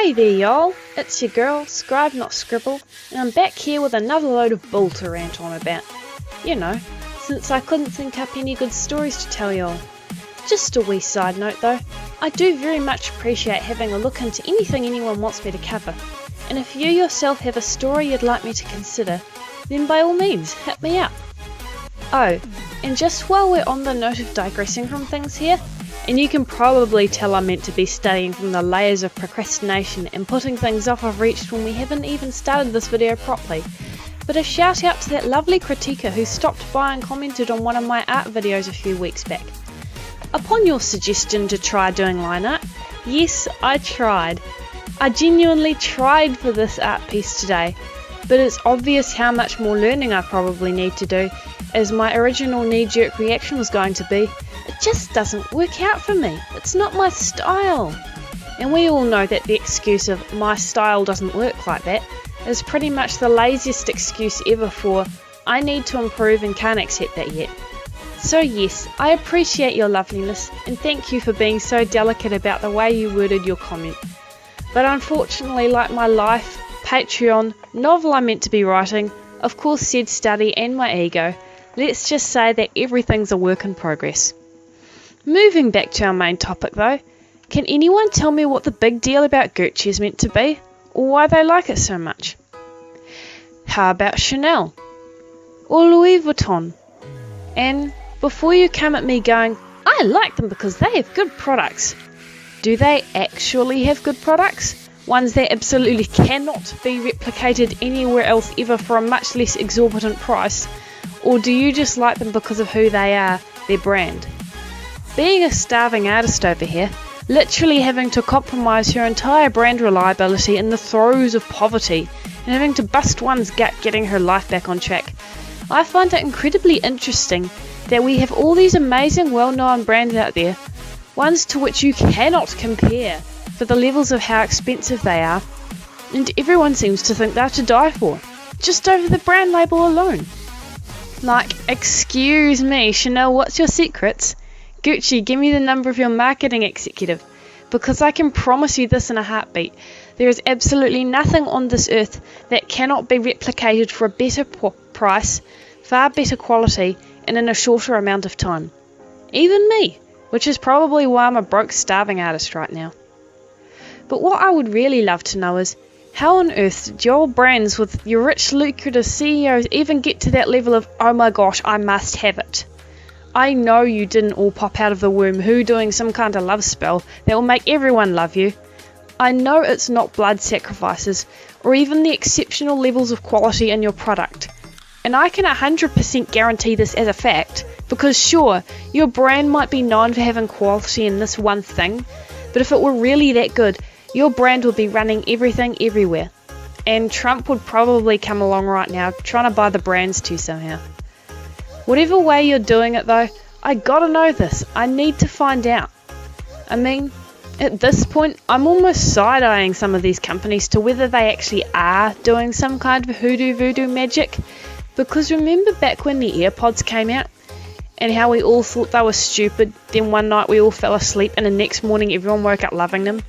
Hey there y'all, it's your girl, Scribe Not Scribble, and I'm back here with another load of bull to rant on about. You know, since I couldn't think up any good stories to tell y'all. Just a wee side note though, I do very much appreciate having a look into anything anyone wants me to cover, and if you yourself have a story you'd like me to consider, then by all means, hit me up. Oh, and just while we're on the note of digressing from things here, and you can probably tell I'm meant to be studying from the layers of procrastination and putting things off I've reached when we haven't even started this video properly, but a shout out to that lovely critiquer who stopped by and commented on one of my art videos a few weeks back. Upon your suggestion to try doing line art, yes, I tried. I genuinely tried for this art piece today, but it's obvious how much more learning I probably need to do, as my original knee-jerk reaction was going to be, it just doesn't work out for me, it's not my style. And we all know that the excuse of my style doesn't work like that is pretty much the laziest excuse ever for I need to improve and can't accept that yet. So yes, I appreciate your loveliness and thank you for being so delicate about the way you worded your comment. But unfortunately, like my life, Patreon, novel I'm meant to be writing, of course said study and my ego, let's just say that everything's a work in progress. Moving back to our main topic though, can anyone tell me what the big deal about Gucci is meant to be, or why they like it so much? How about Chanel? Or Louis Vuitton? And before you come at me going, I like them because they have good products, do they actually have good products? Ones that absolutely cannot be replicated anywhere else ever for a much less exorbitant price? Or do you just like them because of who they are, their brand? Being a starving artist over here, literally having to compromise her entire brand reliability in the throes of poverty and having to bust one's gut getting her life back on track, I find it incredibly interesting that we have all these amazing well-known brands out there, ones to which you cannot compare for the levels of how expensive they are, and everyone seems to think they're to die for, just over the brand label alone. Like, excuse me, Chanel, what's your secrets? Gucci, give me the number of your marketing executive, because I can promise you this in a heartbeat. There is absolutely nothing on this earth that cannot be replicated for a better price, far better quality, and in a shorter amount of time. Even me, which is probably why I'm a broke, starving artist right now. But what I would really love to know is, how on earth did your brands with your rich, lucrative CEOs even get to that level of, oh my gosh, I must have it? I know you didn't all pop out of the womb doing some kind of love spell that will make everyone love you. I know it's not blood sacrifices, or even the exceptional levels of quality in your product. And I can 100% guarantee this as a fact, because sure, your brand might be known for having quality in this one thing, but if it were really that good, your brand would be running everything everywhere. And Trump would probably come along right now trying to buy the brands too somehow. Whatever way you're doing it though, I gotta know this. I need to find out. I mean, at this point, I'm almost side-eyeing some of these companies to whether they actually are doing some kind of hoodoo voodoo magic. Because remember back when the AirPods came out? And how we all thought they were stupid, then one night we all fell asleep and the next morning everyone woke up loving them?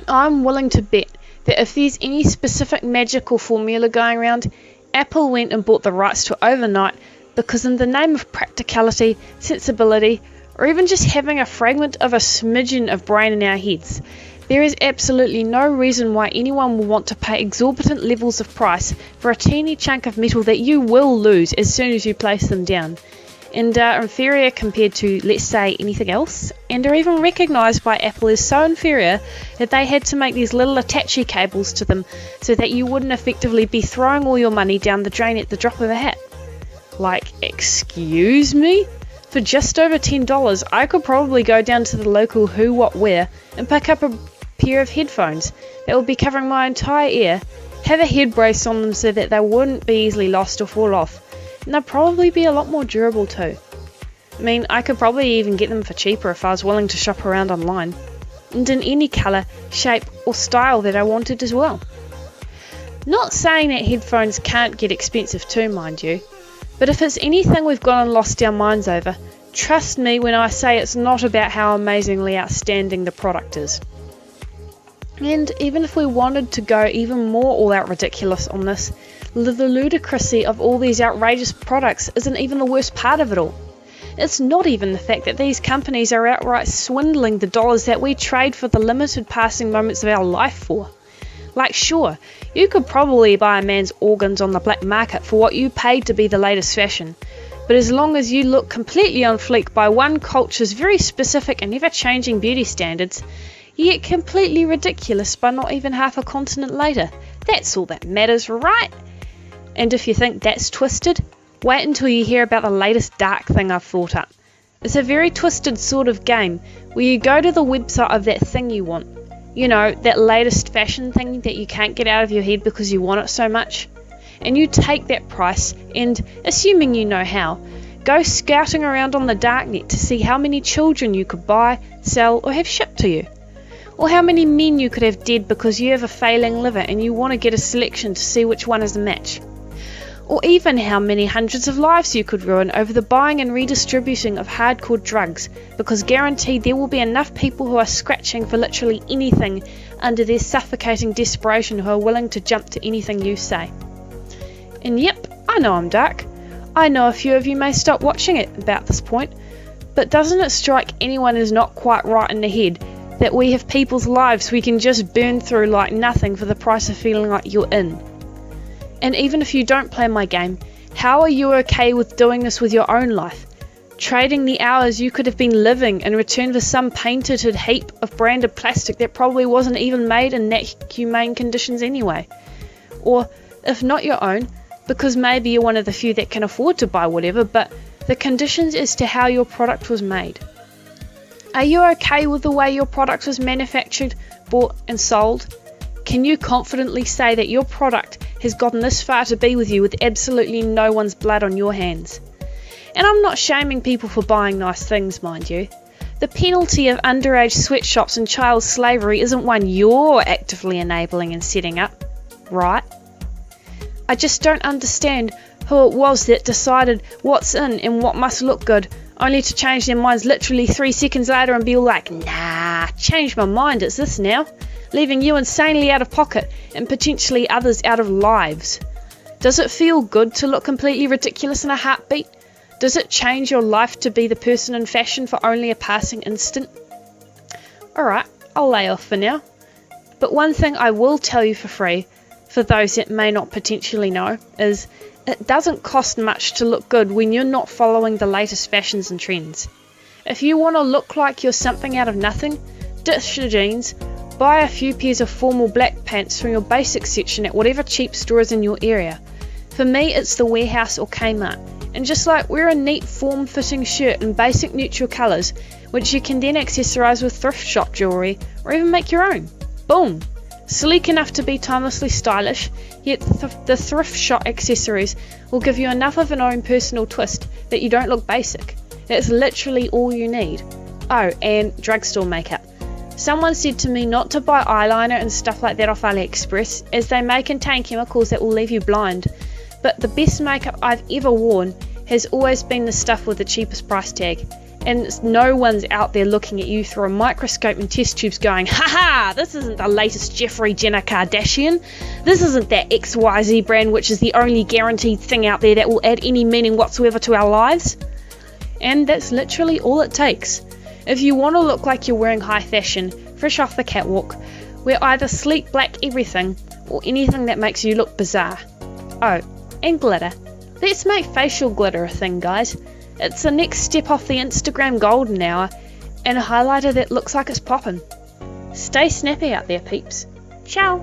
I'm willing to bet that if there's any specific magical formula going around, Apple went and bought the rights to it overnight, because in the name of practicality, sensibility, or even just having a fragment of a smidgen of brain in our heads, there is absolutely no reason why anyone will want to pay exorbitant levels of price for a teeny chunk of metal that you will lose as soon as you place them down, and are inferior compared to, let's say, anything else, and are even recognised by Apple as so inferior that they had to make these little attache cables to them so that you wouldn't effectively be throwing all your money down the drain at the drop of a hat. Like, excuse me? For just over $10, I could probably go down to the local Who What Wear and pick up a pair of headphones that would be covering my entire ear, have a head brace on them so that they wouldn't be easily lost or fall off, and they'd probably be a lot more durable too. I mean, I could probably even get them for cheaper if I was willing to shop around online, and in any colour, shape or style that I wanted as well. Not saying that headphones can't get expensive too, mind you, but if it's anything we've gone and lost our minds over, trust me when I say it's not about how amazingly outstanding the product is. And even if we wanted to go even more all-out ridiculous on this, the ludicrousy of all these outrageous products isn't even the worst part of it all. It's not even the fact that these companies are outright swindling the dollars that we trade for the limited passing moments of our life for. Like, sure, you could probably buy a man's organs on the black market for what you paid to be the latest fashion, but as long as you look completely on fleek by one culture's very specific and ever-changing beauty standards, you get completely ridiculous by not even half a continent later. That's all that matters, right? And if you think that's twisted, wait until you hear about the latest dark thing I've thought up. It's a very twisted sort of game where you go to the website of that thing you want. You know, that latest fashion thing that you can't get out of your head because you want it so much. And you take that price and, assuming you know how, go scouting around on the darknet to see how many children you could buy, sell, or have shipped to you. Or how many men you could have dead because you have a failing liver and you want to get a selection to see which one is a match. Or even how many hundreds of lives you could ruin over the buying and redistributing of hardcore drugs, because guaranteed there will be enough people who are scratching for literally anything under their suffocating desperation who are willing to jump to anything you say. And yep, I know I'm dark. I know a few of you may stop watching it about this point, but doesn't it strike anyone as not quite right in the head that we have people's lives we can just burn through like nothing for the price of feeling like you're in? And even if you don't play my game, how are you okay with doing this with your own life? Trading the hours you could have been living in return for some painted heap of branded plastic that probably wasn't even made in that humane conditions anyway. Or, if not your own, because maybe you're one of the few that can afford to buy whatever, but the conditions as to how your product was made. Are you okay with the way your product was manufactured, bought and sold? Can you confidently say that your product has gotten this far to be with you with absolutely no one's blood on your hands? And I'm not shaming people for buying nice things, mind you. The penalty of underage sweatshops and child slavery isn't one you're actively enabling and setting up, right? I just don't understand who it was that decided what's in and what must look good, only to change their minds literally 3 seconds later and be all like, nah, changed my mind, it's this now, leaving you insanely out of pocket and potentially others out of lives. Does it feel good to look completely ridiculous in a heartbeat? Does it change your life to be the person in fashion for only a passing instant? Alright, I'll lay off for now. But one thing I will tell you for free, for those that may not potentially know, is it doesn't cost much to look good when you're not following the latest fashions and trends. If you want to look like you're something out of nothing, ditch your jeans, buy a few pairs of formal black pants from your basics section at whatever cheap store is in your area. For me, it's the Warehouse or Kmart. And just like wear a neat form-fitting shirt in basic neutral colours, which you can then accessorise with thrift shop jewellery, or even make your own. Boom! Sleek enough to be timelessly stylish, yet the thrift shop accessories will give you enough of an own personal twist that you don't look basic. It's literally all you need. Oh, and drugstore makeup. Someone said to me not to buy eyeliner and stuff like that off AliExpress, as they may contain chemicals that will leave you blind. But the best makeup I've ever worn has always been the stuff with the cheapest price tag. And no one's out there looking at you through a microscope and test tubes going, haha, this isn't the latest Jeffrey Jenner Kardashian. This isn't that XYZ brand which is the only guaranteed thing out there that will add any meaning whatsoever to our lives. And that's literally all it takes. If you want to look like you're wearing high fashion, fresh off the catwalk, wear either sleek black everything or anything that makes you look bizarre. Oh, and glitter. Let's make facial glitter a thing, guys. It's the next step off the Instagram golden hour, and a highlighter that looks like it's poppin'. Stay snappy out there, peeps. Ciao!